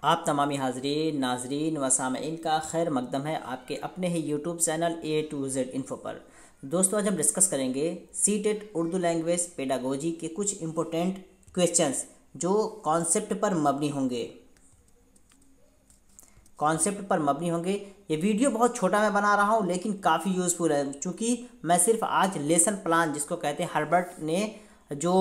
आप तमामी हाज़रीन नाजरीन व सामईन का खैर मकदम है आपके अपने ही YouTube channel A to Z info पर। दोस्तों, आज हम डिस्कस करेंगे सीटेट उर्दू लैंग्वेज पेडागोजी के कुछ इम्पोर्टेंट क्वेश्चंस जो कॉन्सेप्ट पर मबनी होंगे। ये वीडियो बहुत छोटा मैं बना रहा हूँ लेकिन काफ़ी यूज़फुल है, चूँकि मैं सिर्फ आज लेसन प्लान जिसको कहते हैं हर्बर्ट ने जो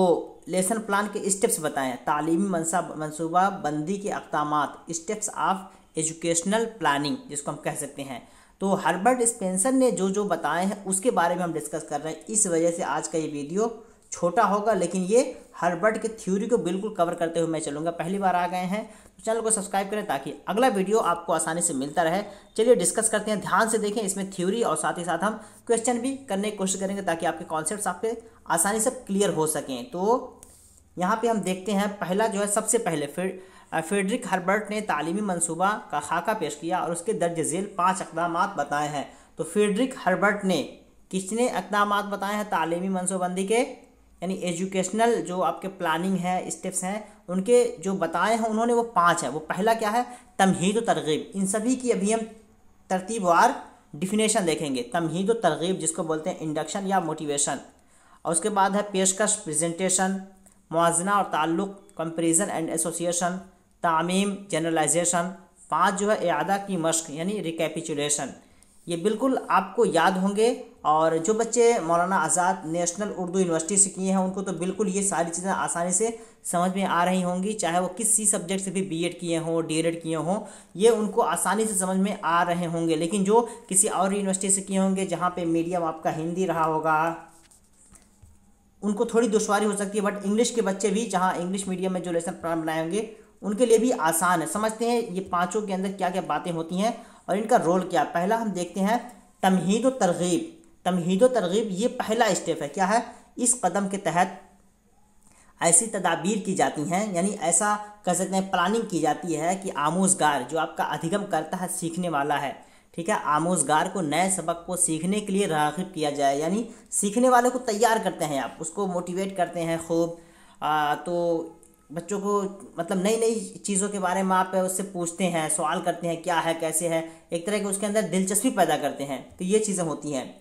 लेसन प्लान के स्टेप्स बताए हैं, तालीमी मनसूबा बंदी के अक़दामात, स्टेप्स ऑफ एजुकेशनल प्लानिंग जिसको हम कह सकते हैं, तो हर्बर्ट स्पेंसर ने जो जो बताए हैं उसके बारे में हम डिस्कस कर रहे हैं। इस वजह से आज का ये वीडियो छोटा होगा, लेकिन ये हर्बर्ट के थ्योरी को बिल्कुल कवर करते हुए मैं चलूँगा। पहली बार आ गए हैं तो चैनल को सब्सक्राइब करें ताकि अगला वीडियो आपको आसानी से मिलता रहे। चलिए डिस्कस करते हैं, ध्यान से देखें, इसमें थ्योरी और साथ ही साथ हम क्वेश्चन भी करने की कोशिश करेंगे ताकि आपके कॉन्सेप्ट्स आपके आसानी से क्लियर हो सकें। तो यहाँ पे हम देखते हैं, पहला जो है सबसे पहले फ्रेडरिक हर्बर्ट ने तालीमी मनसूबा का खाका पेश किया और उसके दर्ज झेल 5 अक़दामात बताए हैं। तो फ्रेडरिक हर्बर्ट ने किसने अक़दामात बताए हैं तालीमी मनसूबबंदी के, यानी एजुकेशनल जो आपके प्लानिंग है, स्टेप्स हैं, उनके जो बताए हैं उन्होंने वो 5 है। वो पहला क्या है, तमहीद व तरगीब। इन सभी की अभी हम तरतीबवार डिफिनेशन देखेंगे। तमहीद व तरगीब जिसको बोलते हैं इंडक्शन या मोटिवेशन, और उसके बाद है पेशकश प्रेजेंटेशन, मुआजना और ताल्लुक़ कंपैरिजन एंड एसोसिएशन, तामीम जनरलाइजेशन, 5 जो है इआदा की मश्क यानी रिकैपिचुलेशन। ये बिल्कुल आपको याद होंगे, और जो बच्चे मौलाना आज़ाद नेशनल उर्दू यूनिवर्सिटी से किए हैं उनको तो बिल्कुल ये सारी चीज़ें आसानी से समझ में आ रही होंगी, चाहे वो किसी सब्जेक्ट से भी बीएड किए हों, डीएलएड किए हों, ये उनको आसानी से समझ में आ रहे होंगे। लेकिन जो किसी और यूनिवर्सिटी से किए होंगे जहाँ पे मीडियम आपका हिंदी रहा होगा, उनको थोड़ी दुश्वारी हो सकती है। बट इंग्लिश के बच्चे भी जहाँ इंग्लिश मीडियम में जो लेसन प्लान बनाए होंगे उनके लिए भी आसान है। समझते हैं ये पाँचों के अंदर क्या क्या बातें होती हैं और इनका रोल क्या। पहला हम देखते हैं तमहीद व तरगीब। तमहीद व तरगीब ये पहला स्टेप है। क्या है, इस कदम के तहत ऐसी तदाबीर की जाती हैं, यानी ऐसा कह सकते हैं प्लानिंग की जाती है कि आमोज़गार जो आपका अधिगम करता है, सीखने वाला है, ठीक है, आमोज़गार को नए सबक को सीखने के लिए राग़िब किया जाए, यानी सीखने वाले को तैयार करते हैं आप, उसको मोटिवेट करते हैं खूब। तो बच्चों को मतलब नई नई चीज़ों के बारे में आप उससे पूछते हैं, सवाल करते हैं क्या है कैसे है, एक तरह के उसके अंदर दिलचस्पी पैदा करते हैं। तो ये चीज़ें होती हैं।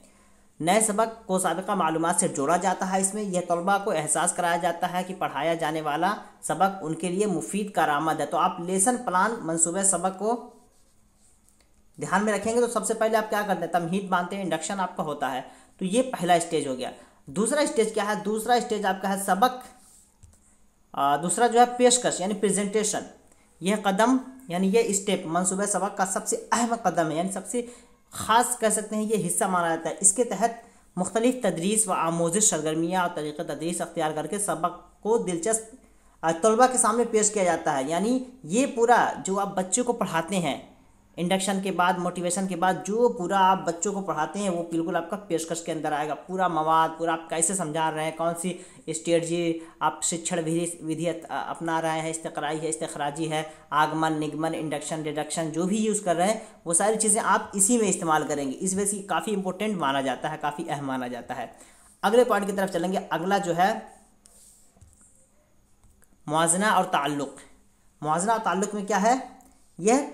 नए सबक को साबिक़ा मालूमात से जोड़ा जाता है। इसमें यह तलबा को एहसास कराया जाता है कि पढ़ाया जाने वाला सबक उनके लिए मुफीद कारआमद है। तो आप लेसन प्लान मनसूबे सबक को ध्यान में रखेंगे तो सबसे पहले आप क्या करते हैं, तमहीद बांधते हैं, इंडक्शन आपका होता है। तो ये पहला स्टेज हो गया। दूसरा स्टेज क्या है, दूसरा स्टेज आपका है सबक, दूसरा जो है पेशकश यानी प्रेजेंटेशन। यह कदम यानी यह स्टेप मनसूबे सबक का सबसे अहम कदम है, यानी सबसे ख़ास कह सकते हैं ये हिस्सा माना जाता है। इसके तहत मुख्तलिफ तदरीस व आमोज़िश सरगर्मियाँ और तरीक़ा तदरीस अख्तियार करके सबक को दिलचस्प तलबा के सामने पेश किया जाता है। यानी ये पूरा जो आप बच्चों को पढ़ाते हैं, इंडक्शन के बाद मोटिवेशन के बाद जो पूरा आप बच्चों को पढ़ाते हैं वो बिल्कुल आपका पेशकश के अंदर आएगा। पूरा मवाद, पूरा आप कैसे समझा रहे हैं, कौन सी स्ट्रेटजी आप शिक्षण विधि अपना रहे हैं, इस्तक़राई है, इस्तख़राजी है, आगमन निगमन, इंडक्शन डिडक्शन, जो भी यूज़ कर रहे हैं वो सारी चीज़ें आप इसी में इस्तेमाल करेंगे। इस वजह से काफ़ी इंपॉर्टेंट माना जाता है, काफ़ी अहम माना जाता है। अगले पॉइंट की तरफ चलेंगे। अगला जो है मुआजना और ताल्लुक़। मुआजना और ताल्लुक़ में क्या है, यह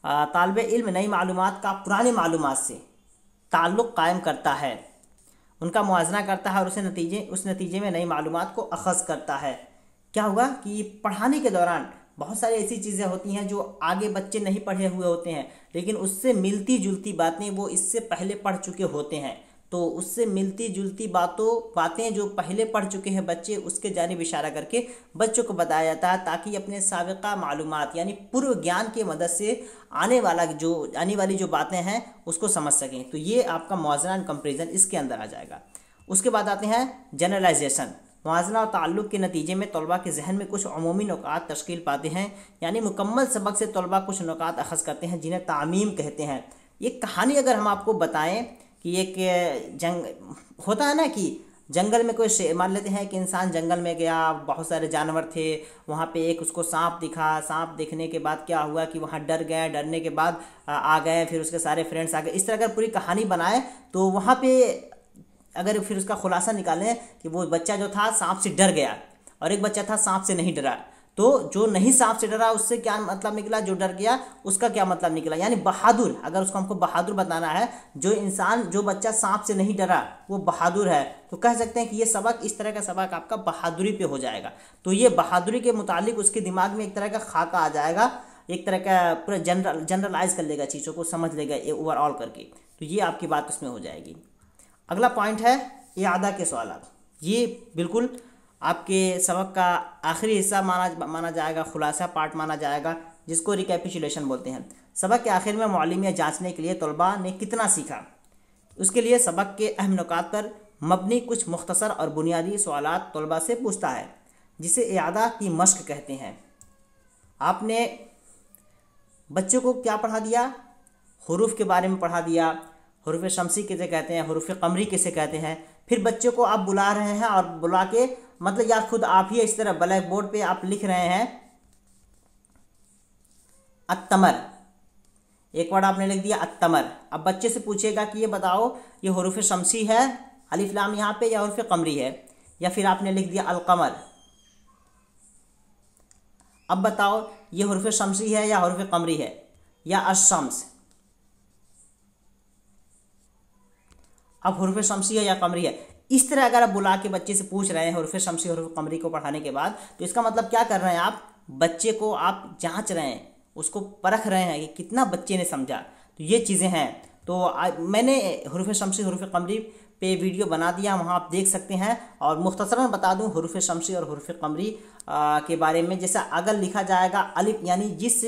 तालिब इल्म नई मालूमात का पुरानी मालूमात से ताल्लुक़ कायम करता है, उनका मुआजना करता है और उस नतीजे में नई मालूमात को अख़ज़ करता है। क्या हुआ कि पढ़ाने के दौरान बहुत सारी ऐसी चीज़ें होती हैं जो आगे बच्चे नहीं पढ़े हुए होते हैं, लेकिन उससे मिलती जुलती बातें वो इससे पहले पढ़ चुके होते हैं। तो उससे मिलती जुलती बातें जो पहले पढ़ चुके हैं बच्चे, उसके जानिब इशारा करके बच्चों को बताया जाता है ताकि अपने साबिक़ा मालूमात यानी पूर्व ज्ञान की मदद से आने वाली जो बातें हैं उसको समझ सकें। तो ये आपका मुआज़ना एंड कंपैरिजन इसके अंदर आ जाएगा। उसके बाद आते हैं जनरलाइजेशन। मुआज़ना और ताल्लुक़ के नतीजे में तलबा के जहन में कुछ अमूमी नुकात तश्कील पाते हैं, यानी मुकम्मल सबक से तलबा कुछ नुकात अख़ज़ करते हैं जिन्हें तामीम कहते हैं। ये कहानी अगर हम आपको बताएं कि एक जंग होता है ना, कि जंगल में कोई मान लेते हैं कि इंसान जंगल में गया, बहुत सारे जानवर थे, वहाँ पे एक उसको सांप दिखा, सांप दिखने के बाद क्या हुआ कि वहाँ डर गए, डरने के बाद आ गए, फिर उसके सारे फ्रेंड्स आ गए। इस तरह अगर पूरी कहानी बनाए तो वहाँ पे अगर फिर उसका खुलासा निकालें कि वो बच्चा जो था सांप से डर गया और एक बच्चा था सांप से नहीं डरा, तो जो नहीं सांप से डरा उससे क्या मतलब निकला, जो डर गया उसका क्या मतलब निकला, यानी बहादुर। अगर उसको हमको बहादुर बताना है, जो बच्चा सांप से नहीं डरा वो बहादुर है, तो कह सकते हैं कि ये सबक, इस तरह का सबक आपका बहादुरी पे हो जाएगा। तो ये बहादुरी के मुतालिक उसके दिमाग में एक तरह का खाका आ जाएगा, एक तरह का पूरा जनरलाइज कर लेगा, चीज़ों को समझ लेगा ओवरऑल करके। तो ये आपकी बात उसमें हो जाएगी। अगला पॉइंट है इआदा के सवालात। ये बिल्कुल आपके सबक का आखिरी हिस्सा माना जाएगा, खुलासा पार्ट माना जाएगा, जिसको रिकैपिचुलेशन बोलते हैं। सबक के आखिर में मुअल्लिम यह जांचने के लिए तलबा ने कितना सीखा, उसके लिए सबक के अहम नुकात पर मबनी कुछ मुख्तसर और बुनियादी सवालात तलबा से पूछता है, जिसे इआदा की मश्क कहते हैं। आपने बच्चों को क्या पढ़ा दिया, हुरूफ के बारे में पढ़ा दिया, हुरूफ शमसी किसे कहते हैं, हुरूफ कमरी किसे कहते हैं। फिर बच्चों को आप बुला रहे हैं और बुला के मतलब या खुद आप ही इस तरह ब्लैक बोर्ड पे आप लिख रहे हैं अत्तमर, एक वर्ड आपने लिख दिया अत्तमर। अब बच्चे से पूछेगा कि ये बताओ ये हुरूफ शमसी है अलिफ लाम यहाँ पे, या हुरूफ कमरी है, या फिर आपने लिख दिया अलकमर। अब बताओ ये हुरूफ शमसी है या हुरूफ कमरी है या अशम्स। अब हुरूफ शमसी है या कमरी है, इस तरह अगर आप बुला के बच्चे से पूछ रहे हैं हुरूफ शमसी हुरूफ कमरी को पढ़ाने के बाद, तो इसका मतलब क्या कर रहे हैं आप, बच्चे को आप जांच रहे हैं, उसको परख रहे हैं कि कितना बच्चे ने समझा। तो ये चीज़ें हैं। तो मैंने हुरूफ शमसी हुरूफ कमरी पे वीडियो बना दिया, वहाँ आप देख सकते हैं। और मुख्तसरन बता दूँ हुरूफ शमसी और हुरूफ कमरी के बारे में, जैसा अगर लिखा जाएगा अलिफ, यानी जिस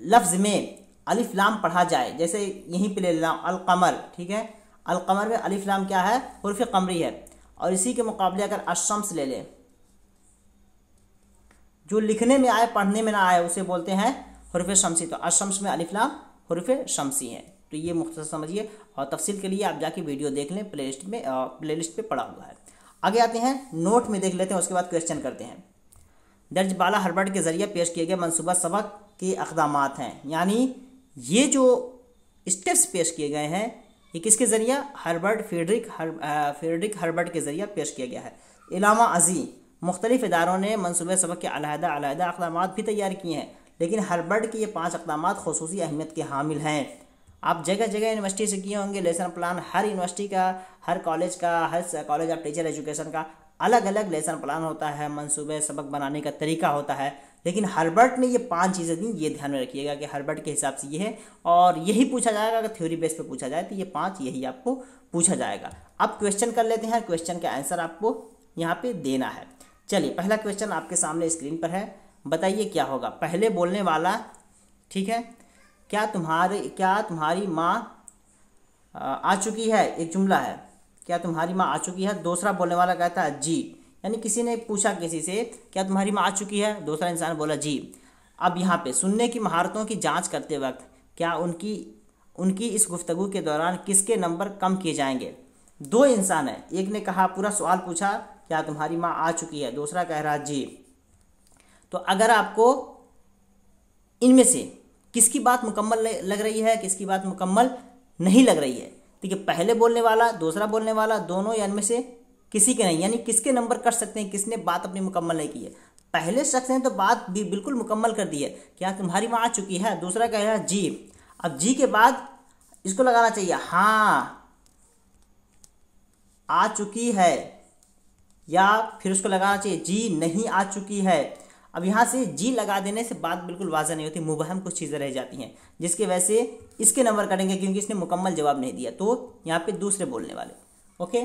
लफ्ज़ में अलिफ लाम पढ़ा जाए, जैसे यहीं पे ले लें अलकमर, ठीक है, अलकमर में अलिफ लाम क्या है, हुरूफ कमरी है। और इसी के मुकाबले अगर अशम्स ले लें, जो लिखने में आए पढ़ने में ना आए उसे बोलते हैं हुरूफ शमसी। तो अशम्स में अलिफ लाम हुरूफ शमसी है। तो ये मुख्तसर समझिए, और तफसील के लिए आप जाके वीडियो देख लें, प्लेलिस्ट पे पड़ा हुआ है। आगे आते हैं, नोट में देख लेते हैं, उसके बाद क्वेश्चन करते हैं। दर्ज बाला हर्बर्ट के जरिए पेश किए गए मनसूबा सबक के अक़दामात हैं, यानी ये जो स्टेप्स पेश किए गए हैं ये किसके ज़रिए, फ्रेडरिक हर्बर्ट के ज़रिए पेश किया गया है। इलामा अज़ी मुख्तलिफ़ इदारों ने मनसूबे सबक के अलहदा अक़दामात भी तैयार किए हैं, लेकिन हर्बर्ट के ये 5 अक़दामात ख़ुसूसी अहमियत के हामिल हैं। आप जगह जगह यूनिवर्सिटी से किए होंगे लेसन प्लान, हर यूनिवर्सिटी का, हर कॉलेज का, हर कॉलेज ऑफ टीचर एजुकेशन का अलग अलग लेसन प्लान होता है, मनसूबे सबक बनाने का तरीका होता है। लेकिन हर्बर्ट ने ये 5 चीज़ें दी, ये ध्यान में रखिएगा कि हर्बर्ट के हिसाब से ये है, और यही पूछा जाएगा। अगर थ्योरी बेस पे पूछा जाए तो ये 5 यही आपको पूछा जाएगा। अब क्वेश्चन कर लेते हैं, क्वेश्चन का आंसर आपको यहाँ पे देना है। चलिए, पहला क्वेश्चन आपके सामने स्क्रीन पर है, बताइए क्या होगा। पहले बोलने वाला, ठीक है, क्या तुम्हारी माँ आ चुकी है, एक जुमला है, क्या तुम्हारी माँ आ चुकी है। दूसरा बोलने वाला कहता है जी, यानी किसी ने पूछा किसी से क्या तुम्हारी माँ आ चुकी है, दूसरा इंसान बोला जी। अब यहाँ पे सुनने की महारतों की जांच करते वक्त क्या उनकी इस गुफ्तगू के दौरान किसके नंबर कम किए जाएंगे। 2 इंसान है, एक ने कहा पूरा सवाल पूछा क्या तुम्हारी माँ आ चुकी है, दूसरा कह रहा जी। तो अगर आपको इनमें से किसकी बात मुकम्मल लग रही है, किसकी बात मुकम्मल नहीं लग रही है, ठीक है, पहले बोलने वाला दूसरा बोलने वाला दोनों, या इनमें से किसी के नहीं, यानी किसके नंबर कट सकते हैं, किसने बात अपनी मुकम्मल नहीं की है। पहले शख्स ने तो बात भी बिल्कुल मुकम्मल कर दी है, क्या तुम्हारी माँ आ चुकी है, दूसरा कह रहा है जी। अब जी के बाद इसको लगाना चाहिए हाँ आ चुकी है, या फिर उसको लगाना चाहिए जी नहीं आ चुकी है। अब यहाँ से जी लगा देने से बात बिल्कुल वाज़ह नहीं होती, मुबहम कुछ चीज़ें रह जाती हैं, जिसकी वजह से इसके नंबर कटेंगे क्योंकि इसने मुकम्मल जवाब नहीं दिया। तो यहाँ पे दूसरे बोलने वाले। ओके,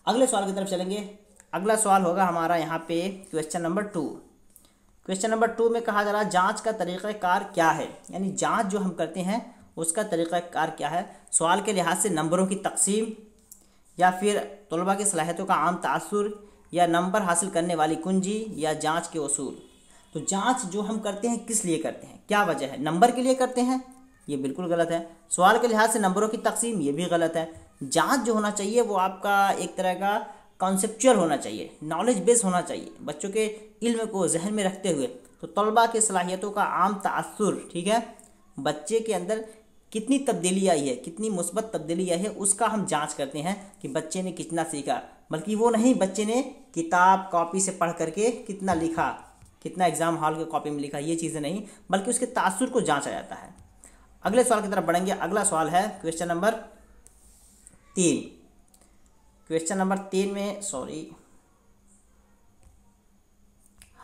अगले सवाल की तरफ चलेंगे। अगला सवाल होगा हमारा यहाँ पे क्वेश्चन नंबर 2। क्वेश्चन नंबर 2 में कहा जा रहा है जाँच का तरीक़ाकार क्या है, यानी जाँच जो हम करते हैं उसका तरीक़ाकार क्या है। सवाल के लिहाज से नंबरों की तकसीम, या फिर तलबा की सलाहियतों का आम तासुर, या नंबर हासिल करने वाली कुंजी, या जाँच के उसूल। तो जांच जो हम करते हैं किस लिए करते हैं, क्या वजह है, नंबर के लिए करते हैं, ये बिल्कुल गलत है। सवाल के लिहाज से नंबरों की तकसीम, ये भी गलत है। जांच जो होना चाहिए वो आपका एक तरह का कॉन्सेप्चुअल होना चाहिए, नॉलेज बेस होना चाहिए, बच्चों के इल्म को जहन में रखते हुए। तो तलबा के सलाहियतों का आम तासुर, ठीक है, बच्चे के अंदर कितनी तब्दीली आई है, कितनी मुस्बत तब्दीली आई है, उसका हम जांच करते हैं कि बच्चे ने कितना सीखा। बल्कि वो नहीं बच्चे ने किताब कॉपी से पढ़ करके कितना लिखा, कितना एग्जाम हॉल के कॉपी में लिखा, ये चीज़ें नहीं, बल्कि उसके तासुर को जांचा जाता है। अगले सवाल की तरफ बढ़ेंगे। अगला सवाल है क्वेश्चन नंबर 3। क्वेश्चन नंबर 3 में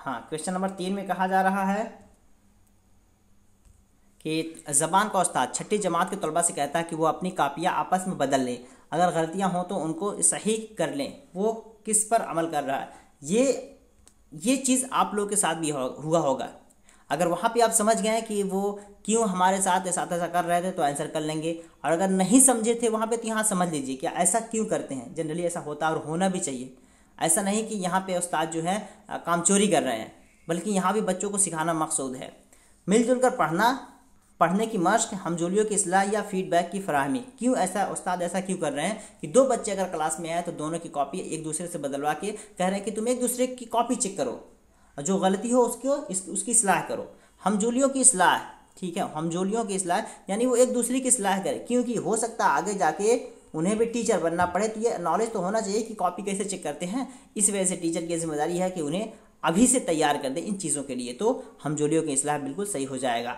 क्वेश्चन नंबर 3 में कहा जा रहा है कि ज़बान का उस्ताद छठी जमात के तलबा से कहता है कि वो अपनी कापियाँ आपस में बदल लें, अगर गलतियाँ हों तो उनको सही कर लें। वो किस पर अमल कर रहा है? ये चीज़ आप लोगों के साथ भी हुआ होगा। अगर वहाँ पे आप समझ गए कि वो क्यों हमारे साथ ऐसा कर रहे थे तो आंसर कर लेंगे, और अगर नहीं समझे थे वहाँ पे तो यहाँ समझ लीजिए कि ऐसा क्यों करते हैं। जनरली ऐसा होता है और होना भी चाहिए। ऐसा नहीं कि यहाँ पे उस्ताद जो है काम चोरी कर रहे हैं, बल्कि यहाँ भी बच्चों को सिखाना मकसूद है। मिलजुल कर पढ़ने की मश्क, हमजोलियों की इस्लाह या फीडबैक की फराहमी। क्यों ऐसा उस्ताद ऐसा क्यों कर रहे हैं कि दो बच्चे अगर क्लास में आए तो दोनों की कॉपी एक दूसरे से बदलवा के कह रहे हैं कि तुम एक दूसरे की कॉपी चेक करो, जो गलती हो उसकी इस्लाह करो। हमजोलियों की इस्लाह, ठीक है, हमजोलियों की इस्लाह यानी वो एक दूसरे की इस्लाह करें, क्योंकि हो सकता है आगे जाके उन्हें भी टीचर बनना पड़े, तो ये नॉलेज तो होना चाहिए कि कॉपी कैसे चेक करते हैं। इस वजह से टीचर की जिम्मेदारी है कि उन्हें अभी से तैयार कर दें इन चीज़ों के लिए। तो हमजोलियों की इस्लाह बिल्कुल सही हो जाएगा।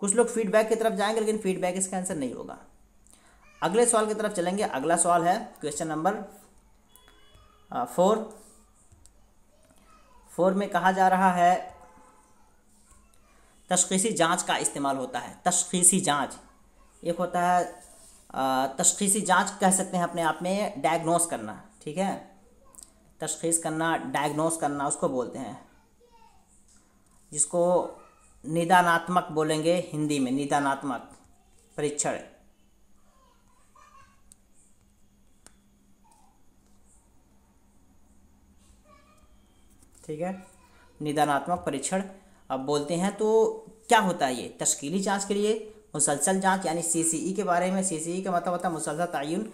कुछ लोग फीडबैक की तरफ जाएंगे, लेकिन फीडबैक इसका आंसर नहीं होगा। अगले सवाल की तरफ चलेंगे। अगला सवाल है क्वेश्चन नंबर 4 में कहा जा रहा है तशख़ीसी जांच का इस्तेमाल होता है। तशख़ीसी जांच एक होता है, तशख़ीसी जांच कह सकते हैं अपने आप में डायग्नोस करना, ठीक है, तशख़ीस करना, डायग्नोस करना उसको बोलते हैं, जिसको निदानात्मक बोलेंगे हिंदी में, निदानात्मक परीक्षण। ठीक है, निदानात्मक परीक्षण अब बोलते हैं। तो क्या होता है ये? तश्कीली जांच के लिए मुसलसल जांच यानी CCE के बारे में। CCE का मतलब होता है मुसलसल तयन,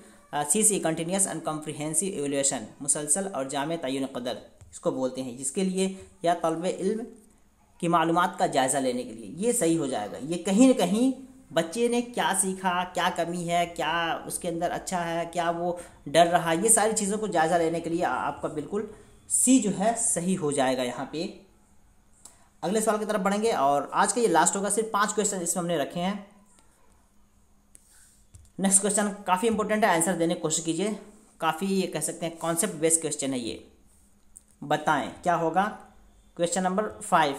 CCE continuous and comprehensive evolution, मुसलसल और जामे तयन कदर इसको बोलते हैं, जिसके लिए या तलबे इल्म की मालूमात का जायज़ा लेने के लिए। ये सही हो जाएगा। ये कहीं न कहीं बच्चे ने क्या सीखा, क्या कमी है, क्या उसके अंदर अच्छा है, क्या वो डर रहा, ये सारी चीज़ों को जायज़ा लेने के लिए आपका बिल्कुल C जो है सही हो जाएगा यहाँ पे। अगले सवाल की तरफ बढ़ेंगे और आज का ये लास्ट होगा। सिर्फ 5 क्वेश्चन इसमें हमने रखे हैं। नेक्स्ट क्वेश्चन काफ़ी इंपॉर्टेंट है, आंसर देने की कोशिश कीजिए। काफ़ी ये कह सकते हैं कॉन्सेप्ट बेस्ड क्वेश्चन है ये। बताएं क्या होगा। क्वेश्चन नंबर 5,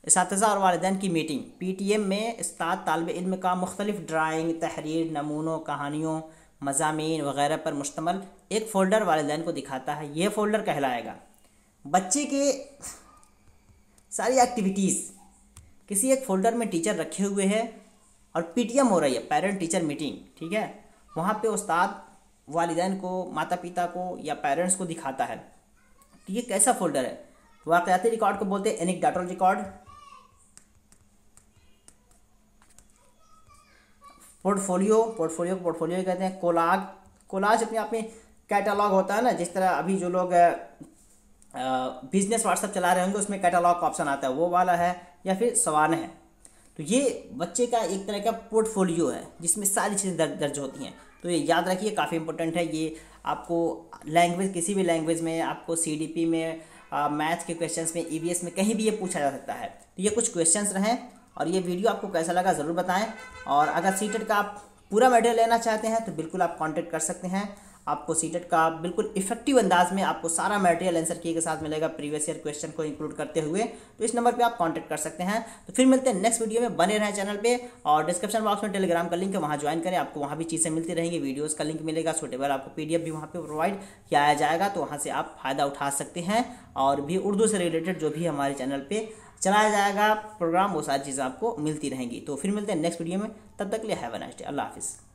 इस्ताज़ा और वालिदैन की मीटिंग। PTM में उस्ताद तालिब इल्म का मुख्तलिफ ड्राइंग, तहरीर, नमूनों, कहानियों, मज़ामीन वगैरह पर मुश्तमल एक फ़ोल्डर वालिदैन को दिखाता है। यह फ़ोल्डर कहलाएगा बच्चे के सारी एक्टिविटीज़ किसी एक फ़ोल्डर में टीचर रखे हुए हैं और PTM हो रही है, पेरेंट टीचर मीटिंग, ठीक है। वहाँ पे उस्ताद वालिदैन को, माता पिता को या पेरेंट्स को दिखाता है। तो ये कैसा फ़ोल्डर है? वाक़याती रिकॉर्ड को बोलते हैं एनेक्डोटल रिकॉर्ड। पोर्टफोलियो कहते हैं। कोलाज अपने आप में कैटलॉग होता है ना, जिस तरह अभी जो लोग बिजनेस व्हाट्सएप चला रहे होंगे उसमें कैटलॉग का ऑप्शन आता है, वो वाला है, या फिर सवाने है। तो ये बच्चे का एक तरह का पोर्टफोलियो है जिसमें सारी चीज़ें दर्ज होती हैं। तो ये याद रखिए, काफ़ी इंपॉर्टेंट है ये। आपको लैंग्वेज, किसी भी लैंग्वेज में, आपको CDP में, मैथ के क्वेश्चंस में, EVS में कहीं भी ये पूछा जा सकता है। तो ये कुछ क्वेश्चंस रहें और ये वीडियो आपको कैसा लगा ज़रूर बताएं। और अगर सीटेट का आप पूरा मटेरियल लेना चाहते हैं तो बिल्कुल आप कांटेक्ट कर सकते हैं। आपको सीटेट का बिल्कुल इफेक्टिव अंदाज में आपको सारा मटेरियल आंसर की के साथ मिलेगा, प्रीवियस ईयर क्वेश्चन को इंक्लूड करते हुए। तो इस नंबर पे आप कांटेक्ट कर सकते हैं। तो फिर मिलते हैं नेक्स्ट वीडियो में। बने रहें चैनल पे और डिस्क्रिप्शन बॉक्स में टेलीग्राम का लिंक है, वहाँ ज्वाइन करें। आपको वहाँ भी चीज़ें मिलती रहेंगी, वीडियोज़ का लिंक मिलेगा, सूटेबल आपको PDF भी वहाँ पर प्रोवाइड किया जाएगा। तो वहाँ से आप फ़ायदा उठा सकते हैं और भी उर्दू से रिलेटेड जो भी हमारे चैनल पर चलाया जाएगा प्रोग्राम, वो सारी चीज़ें आपको मिलती रहेंगी। तो फिर मिलते हैं नेक्स्ट वीडियो में। तब तक के लिए हैव अ नाइस डे। अल्लाह हाफिज़।